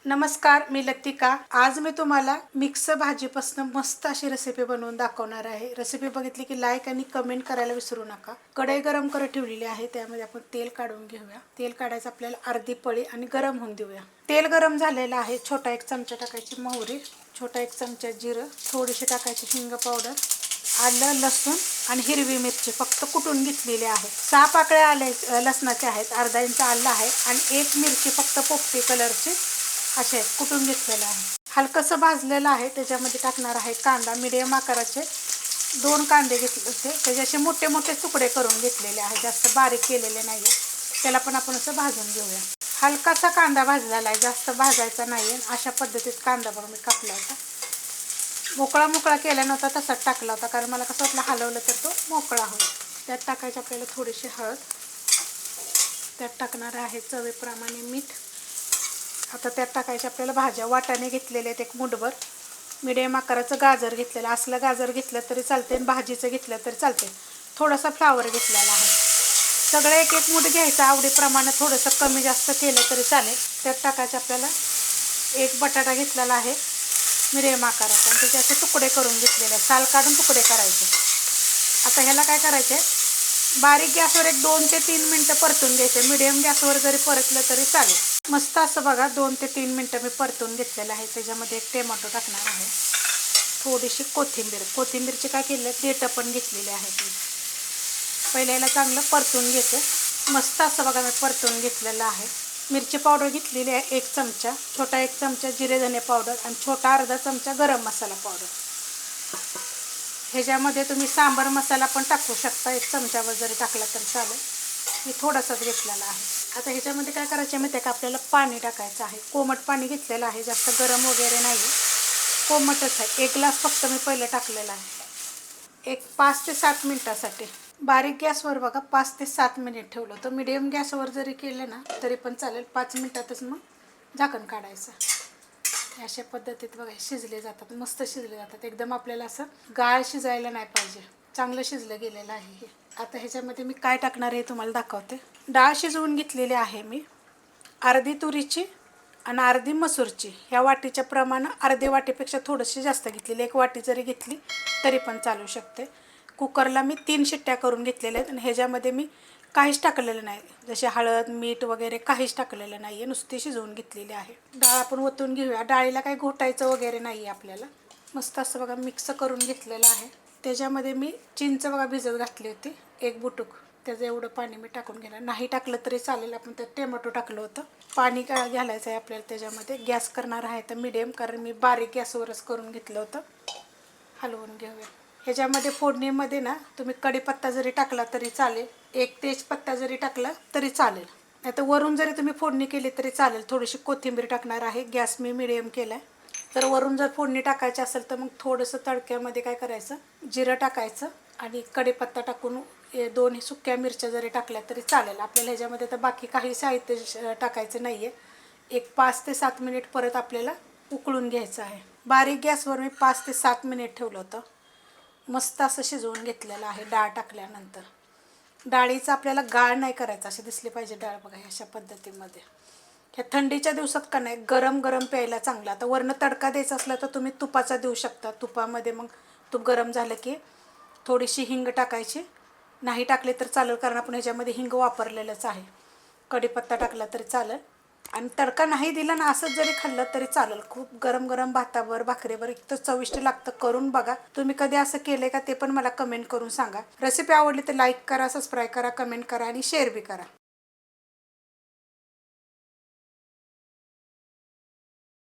नमस्कार, मी लतिका। आज मी तुम्हाला मिक्स भाजीपासून मस्त अशी रेसिपी बनवून दाखवणार आहे। रेसिपी बघितली की लाईक आणि कमेंट करायला विसरू नका। कढई गरम करत ठेवलेली आहे, त्यामध्ये आपण तेल काढून घेऊया। तेल काढायचं आपल्याला अर्धी पळी आणि गरम होऊन देऊया। तेल गरम झालेलं आहे। छोटा एक चमचा टाकायची मोहरी, छोटा एक चमचा जिरं, थोडीशी टाकायची हिंग पावडर, आलं, लसूण आणि हिरवी मिरची फक्त कुटून घेतलेली आहे। 6 पाकळ्या लसणाच्या आहेत, अर्धा इंच आलं आहे आणि एक मिरची फक्त पोपटी कलरची असे कुटून घेतलेलं आहे। हलकसं भाजलेलं आहे। त्याच्यामध्ये टाकणार आहे कांदा, मीडियम आकाराचे 2 कांदे घेतले होते, त्याचे असे मोठे मोठे तुकडे करून घेतलेले आहे, जास्त बारीक केलेले नाही। त्याला पण आपण असं भाजून घेऊया। हलकासा कांदा भाजलेला आहे, जास्त भाजायचा नाही। अशा पद्धतीत कांदा बघ मी कापला होता। मोकळा मोकळा केला नव्हता, तसाच टाकला होता, कारण मला कसं वाटलं हलवलं तर तो मोकळा होईल। त्यात टाकायचं आपल्याला थोडीशी हळद, त्यात टाकणार आहे चवीप्रमाणे मीठ। आता त्यात टाकायचे आपल्याला भाज्या। वाटाणे घेतलेले आहेत एक मुठभर, मीडियम आकाराचं गाजर घेतलेलं, असलं गाजर घेतलं तरी चालते, भाजीचं घेतलं तरी चालते। थोडासा फ्लावर घेतलेला आहे। सगळं एक एक मुठ घ्यायचं, आवडीप्रमाणे थोडंसं कमी जास्त केलं तरी चालेल। त्यात टाकायचं आपल्याला एक बटाटा घेतलेला आहे मीडियम आकाराचा, आणि त्याचे असे तुकडे करून घेतलेले, साल काढून तुकडे करायचे। आता ह्याला काय करायचे, बारीक गॅसवर एक 2 ते 3 मिनटं परतून घ्यायचे। मीडियम गॅसवर जरी परतलं तरी चालेल। मस्त असं बघा 2 ते 3 मिनटं मी परतून घेतलेलं आहे। त्याच्यामध्ये एक टोमॅटो टाकणार आहे, थोडीशी कोथिंबीरची काय केलं देठं पण घेतलेली आहेत। पहिल्या याला चांगलं परतून घेते। मस्त असं बघा मी परतून घेतलेलं आहे। मिरची पावडर घेतलेली आहे 1 चमचा, छोटा 1 चमचा जिरे धने पावडर आणि छोटा अर्धा चमचा गरम मसाला पावडर। ह्याच्यामध्ये तुम्ही सांबार मसाला पण टाकू शकता, 1 चमचावर जरी टाकला तर चालेल, मी थोडासाच घेतलेला आहे। आता ह्याच्यामध्ये काय करायचं माहिती आहे का, आपल्याला पाणी टाकायचं आहे। कोमट पाणी घेतलेलं आहे, जास्त गरम वगैरे नाही, कोमटच आहे। 1 ग्लास फक्त मी पहिले टाकलेला आहे। एक 5 ते 7 मिनटासाठी बारीक गॅसवर बघा 5 ते 7 मिनिट ठेवलं तर मीडियम गॅसवर जरी केलं ना तरी पण चालेल। 5 मिनिटातच मग झाकण काढायचं। अशा पद्धतीत बघा शिजले जातात, मस्त शिजले जातात। एकदम आपल्याला असं गाळ शिजायला नाही पाहिजे, चांगलं शिजलं गेलेलं आहे हे। आता ह्याच्यामध्ये मी काय टाकणार आहे तुम्हाला दाखवते। डाळ शिजवून घेतलेली आहे मी, अर्धी तुरीची आणि अर्धी मसूरची। ह्या वाटीच्या प्रमाणे अर्धी वाटीपेक्षा थोडीशी जास्त घेतलेली, 1 वाटी जरी घेतली तरी पण चालू शकते। कुकरला मी 3 शिट्ट्या करून घेतलेल्या आहेत आणि ह्याच्यामध्ये मी काहीच टाकलेलं नाही, जसे हळद मीठ वगैरे काहीच टाकलेलं नाही आहे, नुसती शिजवून घेतलेली आहे। डाळ आपण ओतून घेऊया। डाळीला काही घोटायचं वगैरे नाही आहे आपल्याला। मस्त असं बघा मिक्स करून घेतलेलं आहे। त्याच्यामध्ये मी चिंच बघा भिजत घातली होती 1 बुटुक, त्याचं एवढं पाणी मी टाकून घेणार। नाही टाकलं तरी चालेल, आपण त्यात टोमॅटो टाकलं होतं। पाणी काय घालायचं आहे आपल्याला त्याच्यामध्ये। गॅस करणार आहे तर मीडियम, कारण मी बारीक गॅसवरच करून घेतलं होतं। हलवून घेऊया। ह्याच्यामध्ये फोडणीमध्ये ना तुम्ही कढीपत्ता जरी टाकला तरी चालेल, 1 तेजपत्ता जरी टाकला तरी चालेल, नाही तर वरून जरी तुम्ही फोडणी केली तरी चालेल। थोडीशी कोथिंबीर टाकणार आहे, गॅस मी मीडियम केला आहे। तर वरून जर फोडणी टाकायची असेल तर मग थोडंसं तडक्यामध्ये काय करायचं, जिरं टाकायचं आणि कढीपत्ता टाकून 2 सुक्या मिरच्या जरी टाकल्या तरी चालेल। आपल्याला ह्याच्यामध्ये तर बाकी काही साहित्य टाकायचं नाही आहे। एक 5 ते 7 मिनिट परत आपल्याला उकळून घ्यायचं आहे। बारीक गॅसवर मी 5 ते 7 मिनिट ठेवलं होतं। मस्त असं शिजवून घेतलेलं आहे। डाळ टाकल्यानंतर डाळीचं आपल्याला गाळ नाही करायचं, असे दिसले पाहिजे डाळ बघा अशा पद्धतीमध्ये। ह्या थंडीच्या दिवसात का नाही गरम गरम प्यायला चांगलं। आता वरनं तडका द्यायचा असला तर तुम्ही तुपाचा देऊ शकता। तुपामध्ये मग तूप गरम झालं की थोडीशी हिंग टाकायची, नाही टाकले तर चालेल, कारण आपण ह्याच्यामध्ये हिंग वापरलेलंच आहे। कढीपत्ता टाकला तरी चालेल, आणि तडका नाही दिला ना असंच जरी खाल्लं तरी चालेल। खूप गरम गरम भातावर भाकरीवर इतकं चविष्ट लागतं, करून बघा। तुम्ही कधी असं केलंय का ते पण मला कमेंट करून सांगा। रेसिपी आवडली तर लाईक करा, सबस्क्राईब करा, कमेंट करा आणि शेअर बी करा।